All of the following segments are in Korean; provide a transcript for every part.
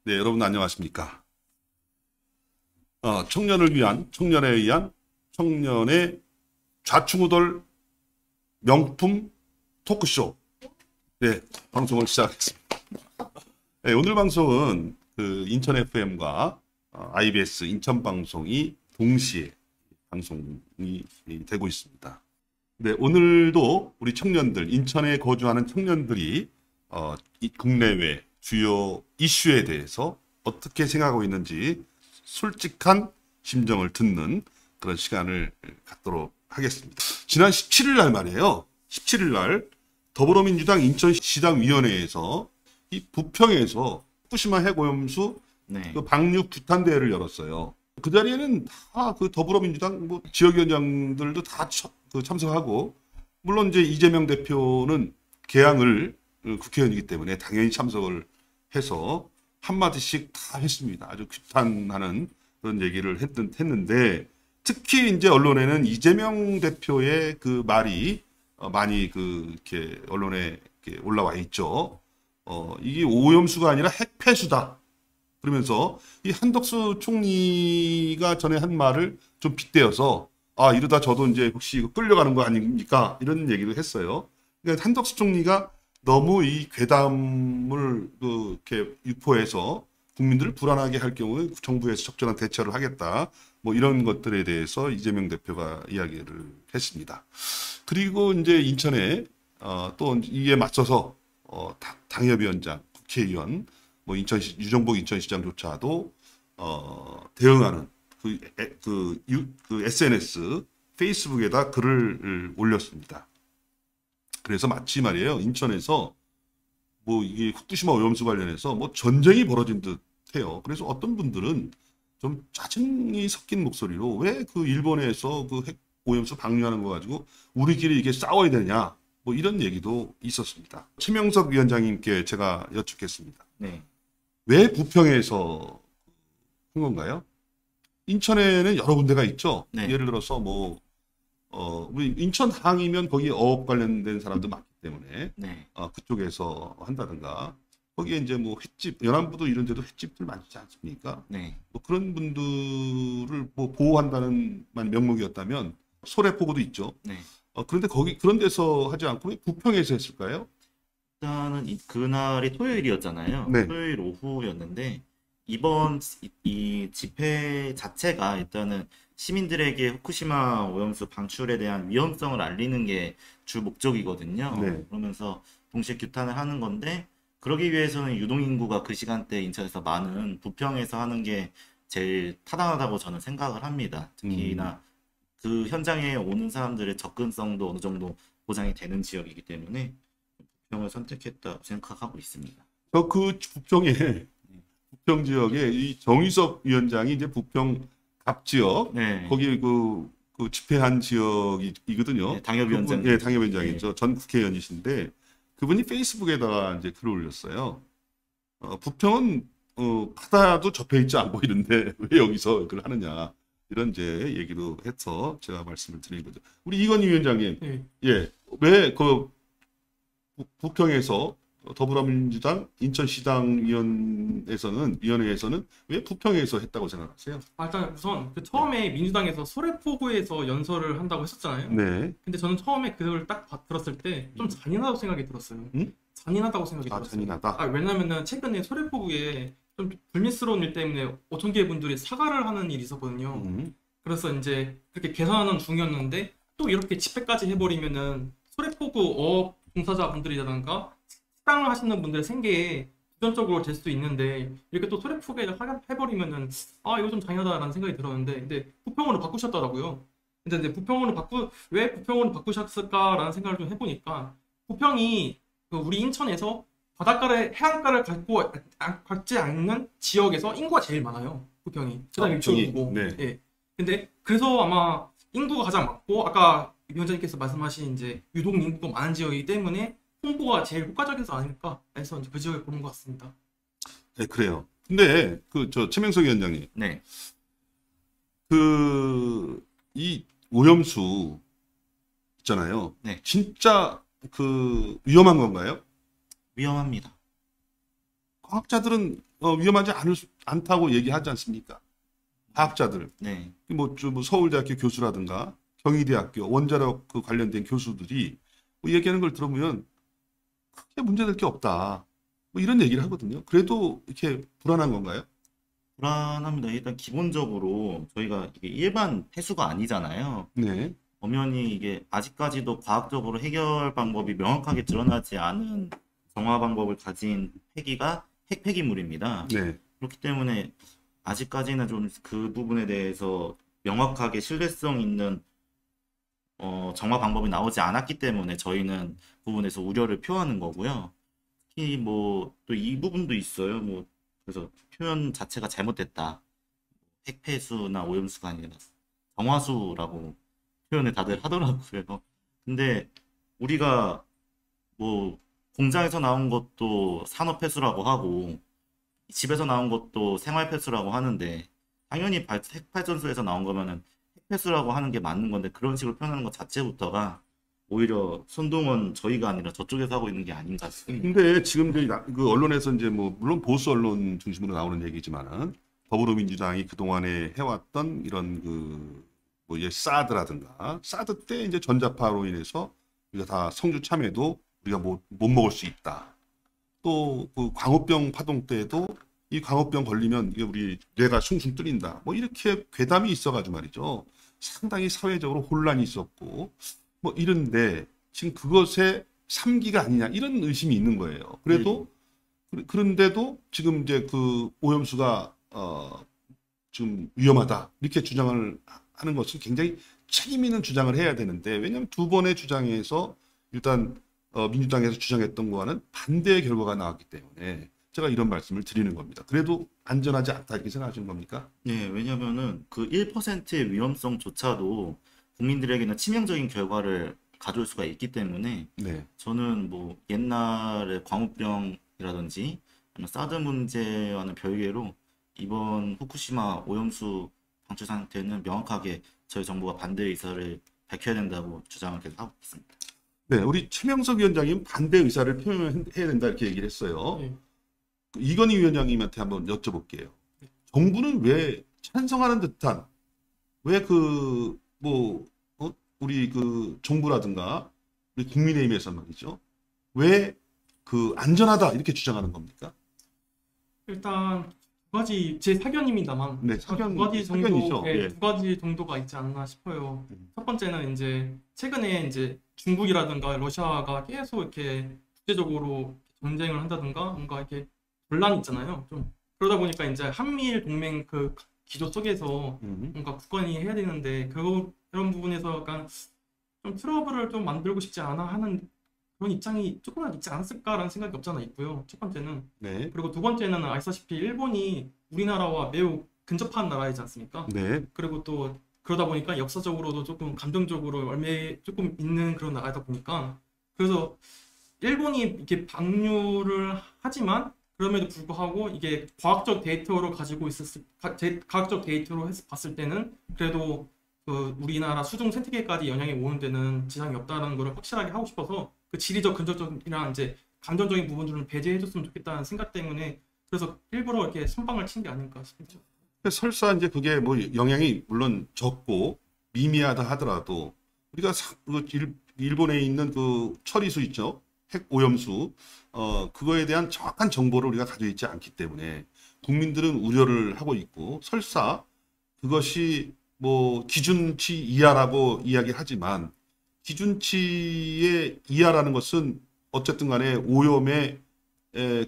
네, 여러분 안녕하십니까? 청년을 위한, 청년에 의한 청년의 좌충우돌 명품 토크쇼. 네, 방송을 시작하겠습니다. 네, 오늘 방송은 그 인천 FM과 IBS 인천 방송이 동시에 방송이 되고 있습니다. 네, 오늘도 우리 청년들, 인천에 거주하는 청년들이 이 국내외 주요 이슈에 대해서 어떻게 생각하고 있는지 솔직한 심정을 듣는 그런 시간을 갖도록 하겠습니다. 지난 17일 날 말이에요. 17일 날 더불어민주당 인천시당위원회에서 이 부평에서 후쿠시마 핵오염수 그 방류 규탄 대회를 열었어요. 그 자리에는 다 그 더불어민주당 뭐 지역위원장들도 다 참석하고, 물론 이제 이재명 대표는 개항을 국회의원이기 때문에 당연히 참석을 해서 한마디씩 다 했습니다. 아주 규탄하는 그런 얘기를 했는데, 특히 이제 언론에는 이재명 대표의 그 말이 많이 이렇게 언론에 이렇게 올라와 있죠. 이게 오염수가 아니라 핵폐수다. 그러면서 이 한덕수 총리가 전에 한 말을 좀 빗대어서 이러다 저도 이제 혹시 이거 끌려가는 거 아닙니까? 이런 얘기를 했어요. 그러니까 한덕수 총리가 너무 이 괴담을 이렇게 유포해서 국민들을 불안하게 할 경우에 정부에서 적절한 대처를 하겠다. 뭐 이런 것들에 대해서 이재명 대표가 이야기를 했습니다. 그리고 이제 인천에 또 이에 맞서서 당협위원장, 국회의원, 뭐 유정복 인천시장조차도 대응하는 그 SNS, 페이스북에다 글을 올렸습니다. 그래서 마치 말이에요, 인천에서 뭐 이게 후쿠시마 오염수 관련해서 뭐 전쟁이 벌어진 듯 해요. 그래서 어떤 분들은 좀 짜증이 섞인 목소리로 왜 그 일본에서 그 핵 오염수 방류하는 거 가지고 우리끼리 이게 싸워야 되냐, 뭐 이런 얘기도 있었습니다. 최명석 위원장님께 제가 여쭙겠습니다. 네. 왜 부평에서 한 건가요? 인천에는 여러 군데가 있죠. 네. 예를 들어서 뭐 우리 인천항이면 거기 어업 관련된 사람도 많기 때문에 네. 그쪽에서 한다든가, 거기에 이제 뭐 횟집, 연안부도 이런 데도 횟집들 많지 않습니까? 네. 뭐 그런 분들을 뭐 보호한다는 명목이었다면 소래포구도 있죠. 네. 그런데 그런 데서 하지 않고 왜 부평에서 했을까요? 일단은 그날이 토요일이었잖아요. 네. 토요일 오후였는데 이번 이 집회 자체가 일단은 시민들에게 후쿠시마 오염수 방출에 대한 위험성을 알리는 게 주 목적이거든요. 네. 그러면서 동시에 규탄을 하는 건데, 그러기 위해서는 유동인구가 그 시간대 인천에서 많은 부평에서 하는 게 제일 타당하다고 저는 생각을 합니다. 특히나 그 현장에 오는 사람들의 접근성도 어느 정도 보장이 되는 지역이기 때문에 부평을 선택했다 생각하고 있습니다. 그 부평 지역에 이 정의석 위원장이 이제 부평 갑 지역, 네. 거기 그 집회한 지역이거든요. 네, 당협위원장. 예, 당협위원장이죠. 네. 전 국회의원이신데 그분이 페이스북에다가 이제 글을 올렸어요. 부평은 바다도 접해 있지 않고 이런데 왜 여기서 그걸 하느냐, 이런 이제 얘기도 해서 제가 말씀을 드린 거죠. 우리 이건희 위원장님, 네. 예, 왜 그 부평에서 더불어민주당 인천시당위원회에서는 왜 부평에서 했다고 생각하세요? 일단 우선 그 처음에 민주당에서 소래포구에서 연설을 한다고 했었잖아요. 네. 근데 저는 처음에 그걸 딱 들었을 때 좀 잔인하다고 생각이 들었어요. 잔인하다고 생각이 들었어요. 잔인하다. 왜냐면은 최근에 소래포구에 좀 불미스러운 일 때문에 5,000개 분들이 사과를 하는 일이 있었거든요. 그래서 이제 그렇게 개선하는 중이었는데 또 이렇게 집회까지 해버리면은 소래포구 어업 종사자분들이라든가 식당을 하시는 분들의 생계에 부정적으로 될 수도 있는데, 이렇게 또 소래포구에 해버리면은 이거 좀 잔인하다라는 생각이 들었는데, 근데 부평으로 바꾸셨더라고요. 근데 왜 부평으로 바꾸셨을까라는 생각을 좀 해보니까, 부평이 우리 인천에서 해안가를 갖지 않는 지역에서 인구가 제일 많아요. 부평이. 그다음에 유치원이고. 네. 예. 근데 그래서 아마 인구가 가장 많고, 아까 위원장님께서 말씀하신 이제 유동 인구가 많은 지역이기 때문에 홍보가 제일 효과적이지 않을까 해서 이제 그 지역을 고른 것 같습니다. 네, 그래요. 근데 최명석 위원장님, 네. 이 오염수 있잖아요. 네. 진짜 위험한 건가요? 위험합니다. 과학자들은 위험하지 않다고 얘기하지 않습니까? 과학자들, 네. 뭐 서울대학교 교수라든가 경희대학교 원자력 그 관련된 교수들이 뭐 얘기하는 걸 들어보면 크게 문제될 게 없다. 뭐 이런 얘기를 하거든요. 그래도 이렇게 불안한 건가요? 불안합니다. 일단 기본적으로 저희가 이게 일반 폐수가 아니잖아요. 네. 엄연히 이게 아직까지도 과학적으로 해결 방법이 명확하게 드러나지 않은 정화 방법을 가진 폐기가 핵폐기물입니다. 네. 그렇기 때문에 아직까지는 좀 그 부분에 대해서 명확하게 신뢰성 있는 정화 방법이 나오지 않았기 때문에 저희는 그 부분에서 우려를 표하는 거고요. 특히 뭐 또 이 부분도 있어요. 뭐 그래서 표현 자체가 잘못됐다. 핵폐수나 오염수가 아니라 정화수라고 표현을 다들 하더라고요. 근데 우리가 뭐 공장에서 나온 것도 산업폐수라고 하고 집에서 나온 것도 생활폐수라고 하는데 당연히 핵발전소에서 나온 거면은 핵폐수라고 하는 게 맞는 건데 그런 식으로 표현하는 것 자체부터가 오히려 선동은 저희가 아니라 저쪽에서 하고 있는 게 아닌가 싶습니다. 근데 지금 이제 그 언론에서 이제 뭐 물론 보수 언론 중심으로 나오는 얘기지만은 더불어민주당이 그동안에 해왔던 이런 뭐 사드라든가 사드 때 이제 전자파로 인해서 우리가 다 성주 참외도 우리가 못 먹을 수 있다. 또 그 광우병 파동 때도 이 광우병 걸리면 이게 우리 뇌가 숭숭 뚫린다. 뭐 이렇게 괴담이 있어가지고 말이죠. 상당히 사회적으로 혼란이 있었고 뭐 이런데 지금 그것의 3기가 아니냐 이런 의심이 있는 거예요. 그래도 그런데도 지금 이제 그 오염수가 지금 위험하다 이렇게 주장을 하는 것은 굉장히 책임 있는 주장을 해야 되는데 왜냐하면 두 번의 주장에서 일단 민주당에서 주장했던 거와는 반대의 결과가 나왔기 때문에 제가 이런 말씀을 드리는 겁니다. 그래도 안전하지 않다 이렇게 생각하시는 겁니까? 네, 왜냐면은 그 1%의 위험성조차도 국민들에게는 치명적인 결과를 가져올 수가 있기 때문에 네. 저는 뭐 옛날에 광우병이라든지 아니면 사드 문제와는 별개로 이번 후쿠시마 오염수 방출 상태는 명확하게 저희 정부가 반대 의사를 밝혀야 된다고 주장을 계속 하고 있습니다. 네, 우리 최명석 위원장님 반대 의사를 표명해야 된다 이렇게 얘기를 했어요. 네. 이건희 위원장님한테 한번 여쭤볼게요. 정부는 왜 찬성하는 듯한 왜 우리 그 정부라든가 우리 국민의힘에서 말이죠. 왜 그 안전하다 이렇게 주장하는 겁니까? 일단 두 가지 제 사견입니다만 네, 두 가지 사견이죠. 정도, 예. 두 가지 정도가 있지 않나 싶어요. 첫 번째는 이제 최근에 이제 중국이라든가 러시아가 계속 이렇게 국제적으로 전쟁을 한다든가 뭔가 이렇게 논란이 있잖아요. 좀 그러다 보니까 이제 한미일 동맹 그 기조 속에서 뭔가 굳건히 해야 되는데 그런 부분에서 약간 좀 트러블을 좀 만들고 싶지 않아 하는 그런 입장이 조금은 있지 않았을까라는 생각이 없지 않아 있고요. 첫 번째는. 네. 그리고 두 번째는 아시다시피 일본이 우리나라와 매우 근접한 나라이지 않습니까? 네. 그리고 또 그러다 보니까 역사적으로도 조금 감정적으로 얼매 조금 있는 그런 나라다 보니까 그래서 일본이 이렇게 방류를 하지만 그럼에도 불구하고 이게 과학적 데이터로 가지고 과학적 데이터로 해서 봤을 때는 그래도 그 우리나라 수중 생태계까지 영향이 오는 데는 지장이 없다는 걸 확실하게 하고 싶어서 그 지리적 근접적이나 이제 감정적인 부분들을 배제해줬으면 좋겠다는 생각 때문에 그래서 일부러 이렇게 선방을 친 게 아닐까 싶죠. 설사 이제 그게 뭐 영향이 물론 적고 미미하다 하더라도 우리가 일본에 있는 그 처리수 있죠. 핵 오염수 그거에 대한 정확한 정보를 우리가 가지고 있지 않기 때문에 국민들은 우려를 하고 있고 설사 그것이 뭐 기준치 이하라고 이야기하지만 기준치의 이하라는 것은 어쨌든 간에 오염에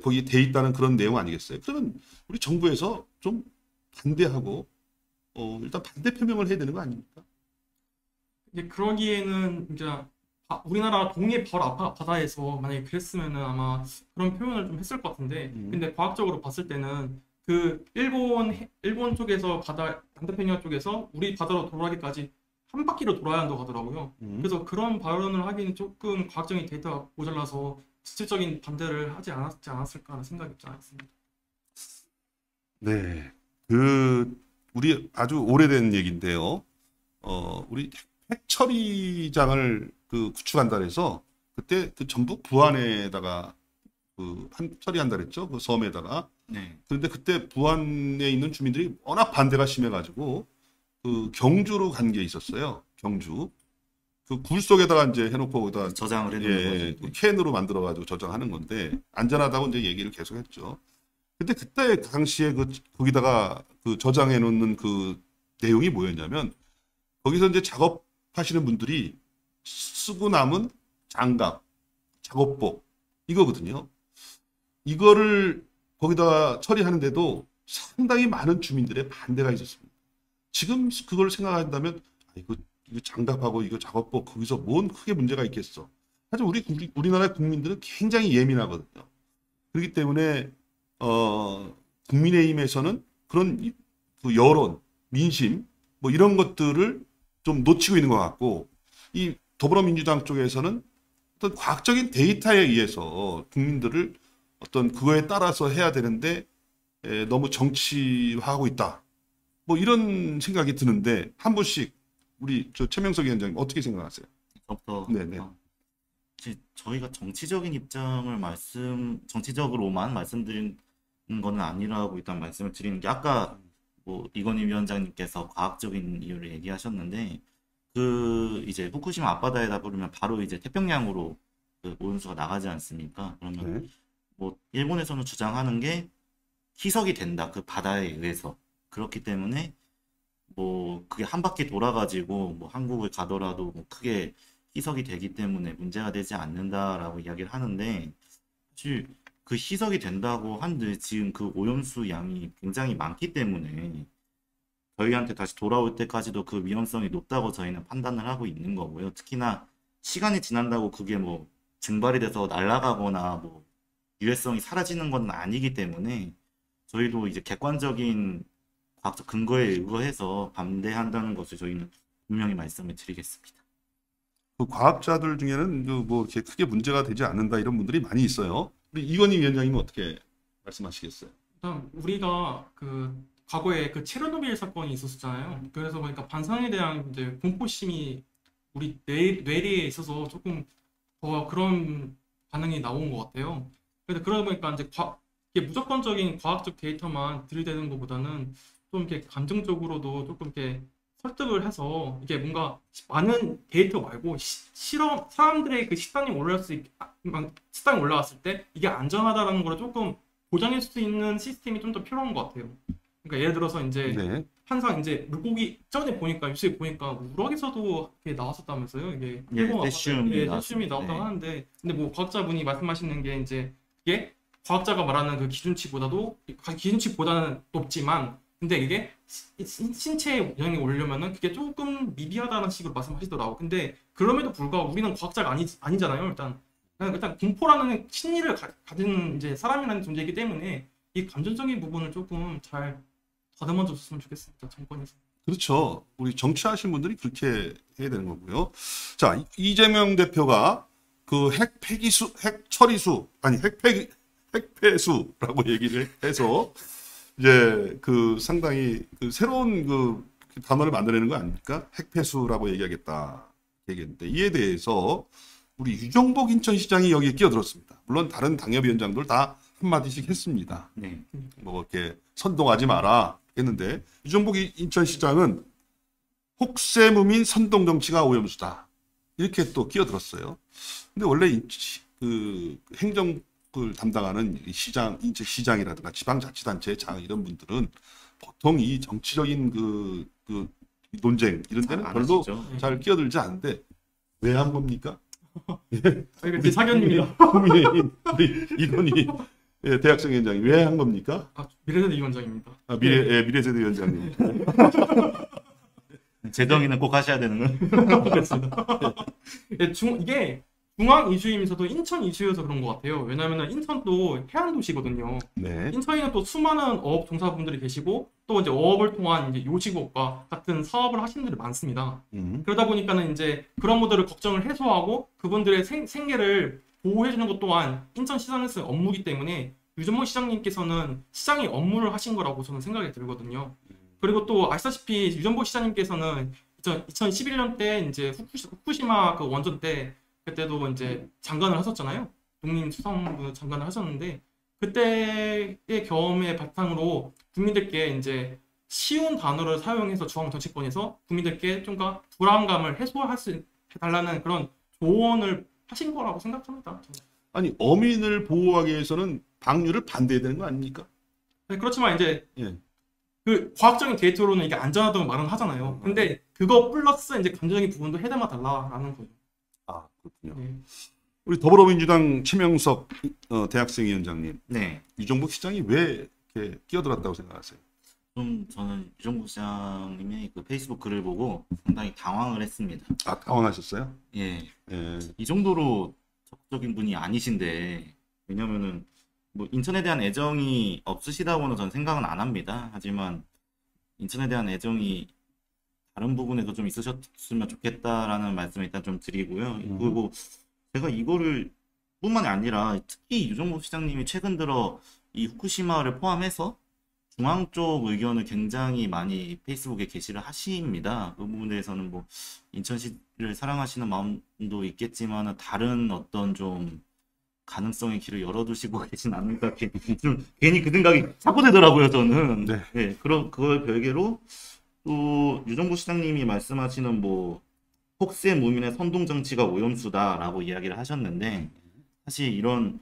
거기 돼 있다는 그런 내용 아니겠어요? 그러면 우리 정부에서 좀 반대하고 일단 반대 표명을 해야 되는 거 아닙니까? 이제 그러기에는 이제 우리나라 동해 바다에서 만약에 그랬으면은 아마 그런 표현을 좀 했을 것 같은데 근데 과학적으로 봤을 때는 그 일본 쪽에서 반대평양 쪽에서 우리 바다로 돌아가기까지 한 바퀴로 돌아야 한다고 하더라고요. 그래서 그런 발언을 하기는 조금 과학적인 데이터가 모자라서 실질적인 반대를 하지 않았을까 하는 생각이 있지 않습니다. 네, 우리 아주 오래된 얘기인데요. 우리 핵처리장을 구축한다 해서 그때 그 전북 부안에다가 처리한다 그랬죠. 그 섬에다가. 네. 그런데 그때 부안에 있는 주민들이 워낙 반대가 심해가지고 그 경주로 간 게 있었어요. 경주. 그 굴 속에다가 이제 해놓고 거기다 저장을 해놓는 그 거죠. 캔으로 만들어가지고 저장하는 건데 안전하다고 이제 얘기를 계속했죠. 근데 그때 그 당시에 거기다가 그 저장해 놓는 그 내용이 뭐였냐면 거기서 이제 작업하시는 분들이 쓰고 남은 장갑, 작업복 이거거든요. 이거를 거기다 처리하는데도 상당히 많은 주민들의 반대가 있었습니다. 지금 그걸 생각한다면 이거 장갑하고 이거 작업복 거기서 뭔 크게 문제가 있겠어. 사실 우리나라 국민들은 굉장히 예민하거든요. 그렇기 때문에 국민의힘에서는 그런 그 여론, 민심 뭐 이런 것들을 좀 놓치고 있는 것 같고 이 더불어민주당 쪽에서는 어떤 과학적인 데이터에 의해서 국민들을 어떤 그거에 따라서 해야 되는데 너무 정치화하고 있다. 뭐 이런 생각이 드는데 한 분씩 우리 최명석 위원장님 어떻게 생각하세요? 저부터 네네. 저희가 정치적으로만 말씀드리는 거는 아니라고 일단 말씀을 드리는 게 아까 뭐 이건희 위원장님께서 과학적인 이유를 얘기하셨는데 그 이제 후쿠시마 앞바다에다 버리면 바로 이제 태평양으로 그 오염수가 나가지 않습니까? 그러면 네. 뭐 일본에서는 주장하는 게 희석이 된다 그 바다에 의해서 그렇기 때문에 뭐 그게 한 바퀴 돌아가지고 뭐 한국을 가더라도 뭐 크게 희석이 되기 때문에 문제가 되지 않는다라고 이야기를 하는데 사실 그 희석이 된다고 한들 지금 그 오염수 양이 굉장히 많기 때문에 저희한테 다시 돌아올 때까지도 그 위험성이 높다고 저희는 판단을 하고 있는 거고요. 특히나 시간이 지난다고 그게 뭐 증발이 돼서 날아가거나 뭐 유해성이 사라지는 건 아니기 때문에 저희도 이제 객관적인 과학적 근거에 의거해서 반대한다는 것을 저희는 분명히 말씀을 드리겠습니다. 그 과학자들 중에는 뭐 이렇게 크게 문제가 되지 않는다 이런 분들이 많이 있어요. 우리 이건희 위원장님은 어떻게 말씀하시겠어요? 일단 우리가 그 과거에 그 체르노빌 사건이 있었잖아요. 그래서 보니까 반성에 대한 이제 공포심이 우리 뇌리에 있어서 조금 더 그런 반응이 나온 것 같아요. 그래서 그러다 보니까 이제 이게 무조건적인 과학적 데이터만 들이대는 것보다는 좀 이렇게 감정적으로도 조금 이렇게 설득을 해서 이게 뭔가 많은 데이터 말고 실험 사람들의 그 식단이 올라갔을 때 이게 안전하다라는 걸 조금 보장할 수 있는 시스템이 좀 더 필요한 것 같아요. 그러니까 예를 들어서 이제 네. 항상 이제 물고기 전에 보니까 뉴스에 보니까 우럭에서도 이게 나왔었다면서요. 이게 일본 세슘이 세슘이 나왔다고 네. 하는데 근데 뭐 과학자분이 말씀하시는 게 이제 이게 과학자가 말하는 그 기준치보다는 높지만 근데 이게 신체에 영향이 오려면은 그게 조금 미비하다는 식으로 말씀하시더라고. 근데 그럼에도 불구하고 우리는 과학자가 아니잖아요. 일단 공포라는 심리를 가진 이제 사람이라는 존재이기 때문에 이 감정적인 부분을 조금 잘 다듬어 줬으면 좋겠습니다. 정권에서. 그렇죠. 우리 정치하신 분들이 그렇게 해야 되는 거고요. 자, 이재명 대표가 그 핵폐수라고 얘기를 해서 이제 그 상당히 그 새로운 그 단어를 만들어내는 거 아닙니까? 핵폐수라고 얘기했는데 이에 대해서 우리 유정복 인천시장이 여기에 끼어들었습니다. 물론 다른 당협위원장들 다 한마디씩 했습니다. 네. 뭐 이렇게 선동하지 마라 했는데 유정복 인천시장은 혹세무민 선동정치가 오염수다 이렇게 또 끼어들었어요. 근데 원래 그 행정을 담당하는 인천시장이라든가 지방자치단체 장 이런 분들은 보통 이 정치적인 그 논쟁 이런 데는 별로 하시죠. 잘 끼어들지 않는데 왜 한 겁니까? 이거 제 사견입니다. 국민의힘 우리 이건희 대학생 위원장이 왜 한 겁니까? 미래세대 위원장입니다. 미래세대 위원장님. 재정의는 꼭 하셔야 되는 거. 그렇습니다. 이게 중앙 이슈이면서도 인천 이슈여서 그런 것 같아요. 왜냐하면 인천도 해안 도시거든요. 네. 인천에는 또 수많은 어업 종사분들이 계시고 또 이제 어업을 통한 이제 요식업과 같은 사업을 하시는 분들이 많습니다. 그러다 보니까는 이제 그런 분들을 걱정을 해소하고 그분들의 생계를 보호해주는 것 또한 인천시장에서의 업무이기 때문에 유정복 시장님께서는 시장의 업무를 하신 거라고 저는 생각이 들거든요. 그리고 또 아시다시피 유정복 시장님께서는 2011년 때 이제 후쿠시마 그 원전 때 그때도 이제 장관을 하셨잖아요. 농림수산부 장관을 하셨는데 그때의 경험의 바탕으로 국민들께 이제 쉬운 단어를 사용해서 중앙 정치권에서 국민들께 좀더 불안감을 해소할 수 해달라는 그런 조언을 하신 거라고 생각합니다. 저는. 아니 어민을 보호하기 위해서는 방류를 반대해야 되는 거 아닙니까? 네, 그렇지만 이제 예. 그 과학적인 데이터로는 이게 안전하다고 말은 하잖아요. 근데 그거 플러스 이제 감정적인 부분도 해담아 달라라는 거죠. 아 그렇군요. 네. 우리 더불어민주당 최명석 대학생위원장님, 네. 유정복 시장이 왜 이렇게 끼어들었다고 생각하세요? 좀 저는 유정국 시장님의 그 페이스북 글을 보고 상당히 당황을 했습니다. 아 당황하셨어요? 예. 예. 이 정도로 적극적인 분이 아니신데, 왜냐면은 뭐 인천에 대한 애정이 없으시다고는 전 생각은 안 합니다. 하지만 인천에 대한 애정이 다른 부분에도 좀 있으셨으면 좋겠다라는 말씀을 일단 좀 드리고요. 그리고 제가 이거를 뿐만이 아니라 특히 유정복 시장님이 최근 들어 이 후쿠시마를 포함해서 중앙 쪽 의견을 굉장히 많이 페이스북에 게시를 하십니다. 그 부분에 대해서는 뭐 인천시를 사랑하시는 마음도 있겠지만 다른 어떤 좀 가능성의 길을 열어두시고 계신 않을까, 좀 괜히 그 생각이 자꾸 되더라고요, 저는. 네. 네, 그걸 별개로 또 유정부 시장님이 말씀하시는 뭐 폭세 무민의 선동 정치가 오염수다라고 이야기를 하셨는데, 사실 이런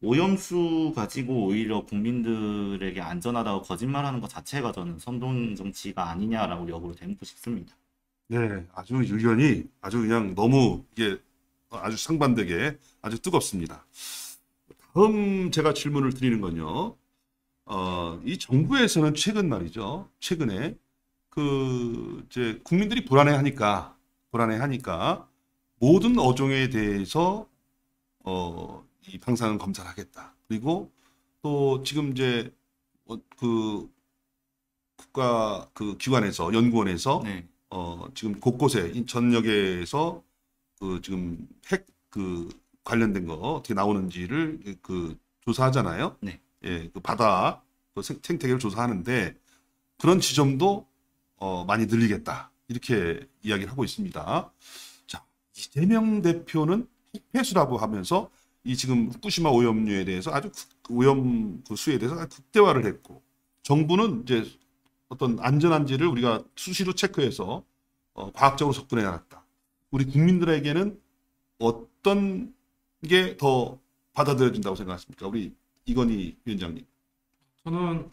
오염수 가지고 오히려 국민들에게 안전하다고 거짓말하는 것 자체가 저는 선동 정치가 아니냐라고 역으로 대묻고 싶습니다. 네, 아주 의견이 아주 그냥 너무 이게 아주 상반되게 아주 뜨겁습니다. 다음 제가 질문을 드리는 건요. 이 정부에서는 최근 말이죠. 최근에 그 이제 국민들이 불안해하니까 모든 어종에 대해서 이 방사능 검사를 하겠다. 그리고 또 지금 이제 그 국가 그 기관에서 연구원에서 네. 지금 곳곳에 전역에서 그 지금 핵 그 관련된 거 어떻게 나오는지를 그 조사하잖아요. 네. 예, 그 바다 그 생태계를 조사하는데 그런 지점도 많이 늘리겠다 이렇게 이야기를 하고 있습니다. 자, 이재명 대표는 핵폐수라고 하면서 이 지금 후쿠시마 오염류에 대해서 아주 오염 그 수에 대해서 아주 극대화를 했고 정부는 이제 어떤 안전한지를 우리가 수시로 체크해서 과학적으로 접근해 나갔다. 우리 국민들에게는 어떤 게 더 받아들여진다고 생각하십니까? 우리 이건희 위원장님. 저는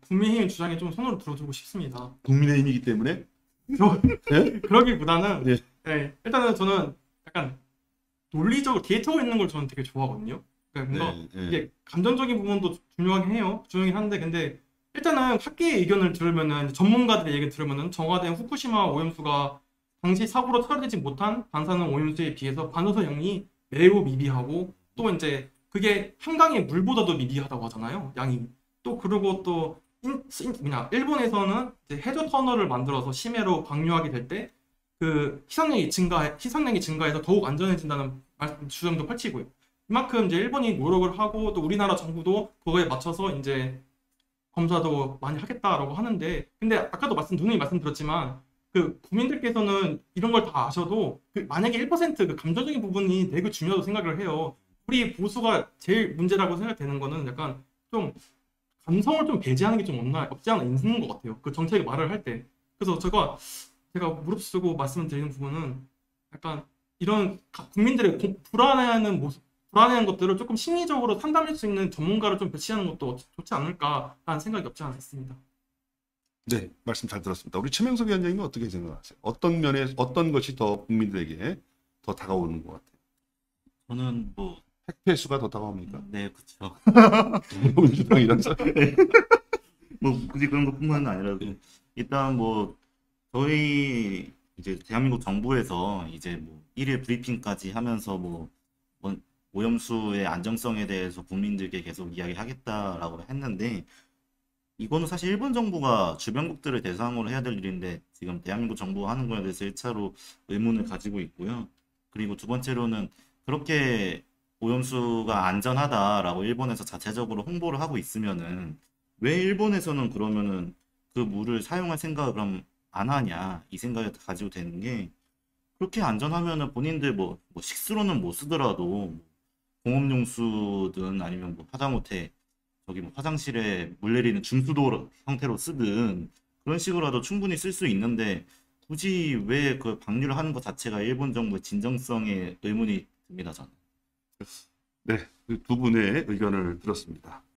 국민의힘 주장에 좀 손으로 들어주고 싶습니다. 국민의힘이기 때문에 예? 그러기보다는 예. 네, 일단은 저는 약간 논리적으로 데이터가 있는 걸 저는 되게 좋아하거든요. 그러니까 뭔가 네, 네. 이게 감정적인 부분도 중요하긴 해요. 중요하긴 한데 근데 일단은 학계의 의견을 들으면은 전문가들의 얘기를 들으면은 정화된 후쿠시마 오염수가 당시 사고로 처리되지 못한 방사능 오염수에 비해서 반사성이 매우 미비하고 또 이제 그게 한강의 물보다도 미비하다고 하잖아요. 양이. 또 그리고 또 일본에서는 이제 해저 터널을 만들어서 심해로 방류하게 될 때 그 희석량이 증가해서 더욱 안전해진다는 주장도 펼치고요. 이만큼 이제 일본이 노력을 하고 또 우리나라 정부도 그거에 맞춰서 이제 검사도 많이 하겠다라고 하는데 근데 아까도 누누이 말씀드렸지만 그 국민들께서는 이런 걸 다 아셔도 그 만약에 1%그 감정적인 부분이 되게 중요하다고 생각을 해요. 우리 보수가 제일 문제라고 생각되는 거는 약간 좀 감성을 좀 배제하는 게 좀 없지 않아 있는 것 같아요. 그 정책의 말을 할 때. 그래서 제가 무릅쓰고 말씀드리는 부분은 약간 이런 국민들의 불안해하는 모습, 불안해하는 것들을 조금 심리적으로 상담할 수 있는 전문가를 좀 배치하는 것도 좋지 않을까라는 생각이 없지 않아 있습니다. 네, 말씀 잘 들었습니다. 우리 최명석 위원장님은 어떻게 생각하세요? 어떤 면에 어떤 것이 더 국민들에게 더 다가오는 것 같아요? 저는 뭐 핵폐수가 더 다가옵니까? 네, 그렇죠. 민주당이라서. 뭐 굳이 그런 것뿐만은 아니라도 일단 뭐 저희 이제 대한민국 정부에서 이제 뭐 1일 브리핑까지 하면서 뭐 오염수의 안정성에 대해서 국민들께 계속 이야기하겠다라고 했는데 이거는 사실 일본 정부가 주변국들을 대상으로 해야 될 일인데 지금 대한민국 정부가 하는 거에 대해서 1차로 의문을 가지고 있고요. 그리고 두 번째로는 그렇게 오염수가 안전하다라고 일본에서 자체적으로 홍보를 하고 있으면은 왜 일본에서는 그러면은 그 물을 사용할 생각을 그럼 안 하냐 이 생각을 가지고 되는 게 그렇게 안전하면은 본인들 뭐 식수로는 못 쓰더라도 공업용수든 아니면 뭐 하다못해 저기 뭐 화장실에 물 내리는 중수도 형태로 쓰든 그런 식으로라도 충분히 쓸 수 있는데 굳이 왜 그 방류를 하는 것 자체가 일본 정부의 진정성에 의문이 듭니다, 저는. 네, 그 두 분의 의견을 들었습니다.